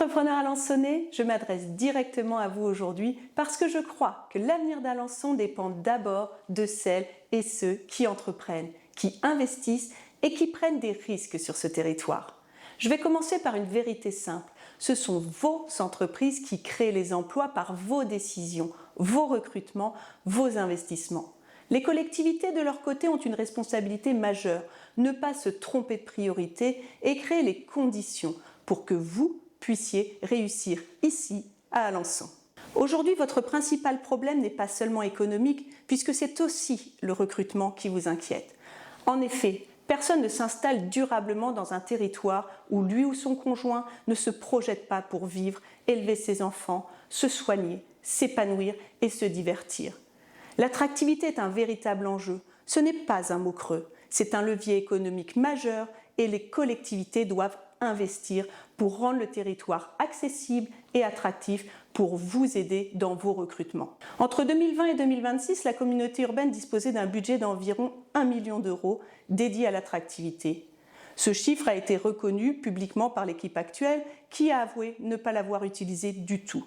Entrepreneurs alençonnais, je m'adresse directement à vous aujourd'hui parce que je crois que l'avenir d'Alençon dépend d'abord de celles et ceux qui entreprennent, qui investissent et qui prennent des risques sur ce territoire. Je vais commencer par une vérité simple. Ce sont vos entreprises qui créent les emplois par vos décisions, vos recrutements, vos investissements. Les collectivités, de leur côté, ont une responsabilité majeure. Ne pas se tromper de priorité et créer les conditions pour que vous puissiez réussir ici, à Alençon. Aujourd'hui, votre principal problème n'est pas seulement économique, puisque c'est aussi le recrutement qui vous inquiète. En effet, personne ne s'installe durablement dans un territoire où lui ou son conjoint ne se projette pas pour vivre, élever ses enfants, se soigner, s'épanouir et se divertir. L'attractivité est un véritable enjeu. Ce n'est pas un mot creux, c'est un levier économique majeur et les collectivités doivent investir pour rendre le territoire accessible et attractif pour vous aider dans vos recrutements. Entre 2020 et 2026, la communauté urbaine disposait d'un budget d'environ 1 million d'euros dédié à l'attractivité. Ce chiffre a été reconnu publiquement par l'équipe actuelle qui a avoué ne pas l'avoir utilisé du tout.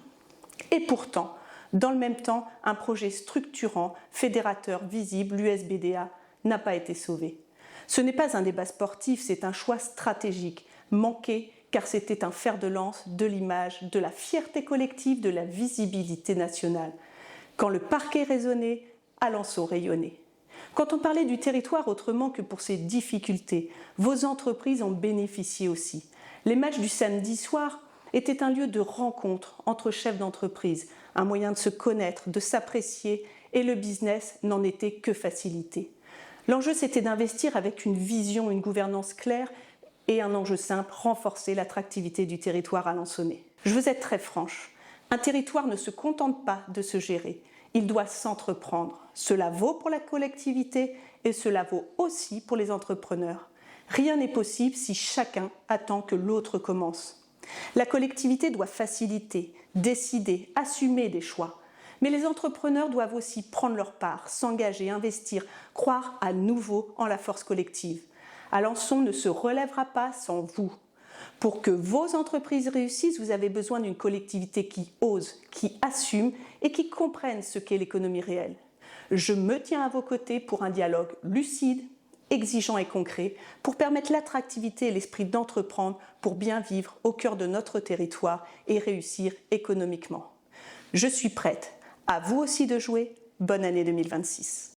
Et pourtant, dans le même temps, un projet structurant, fédérateur visible, l'USBDA, n'a pas été sauvé. Ce n'est pas un débat sportif, c'est un choix stratégique, manqué car c'était un fer de lance de l'image, de la fierté collective, de la visibilité nationale. Quand le parquet résonnait, Alençon rayonnait. Quand on parlait du territoire autrement que pour ses difficultés, vos entreprises ont bénéficié aussi. Les matchs du samedi soir étaient un lieu de rencontre entre chefs d'entreprise, un moyen de se connaître, de s'apprécier, et le business n'en était que facilité. L'enjeu, c'était d'investir avec une vision, une gouvernance claire et un enjeu simple, renforcer l'attractivité du territoire alençonnais. Je veux être très franche, un territoire ne se contente pas de se gérer, il doit s'entreprendre. Cela vaut pour la collectivité et cela vaut aussi pour les entrepreneurs. Rien n'est possible si chacun attend que l'autre commence. La collectivité doit faciliter, décider, assumer des choix. Mais les entrepreneurs doivent aussi prendre leur part, s'engager, investir, croire à nouveau en la force collective. Alençon ne se relèvera pas sans vous. Pour que vos entreprises réussissent, vous avez besoin d'une collectivité qui ose, qui assume et qui comprenne ce qu'est l'économie réelle. Je me tiens à vos côtés pour un dialogue lucide, exigeant et concret, pour permettre l'attractivité et l'esprit d'entreprendre pour bien vivre au cœur de notre territoire et réussir économiquement. Je suis prête. À vous aussi de jouer. Bonne année 2026.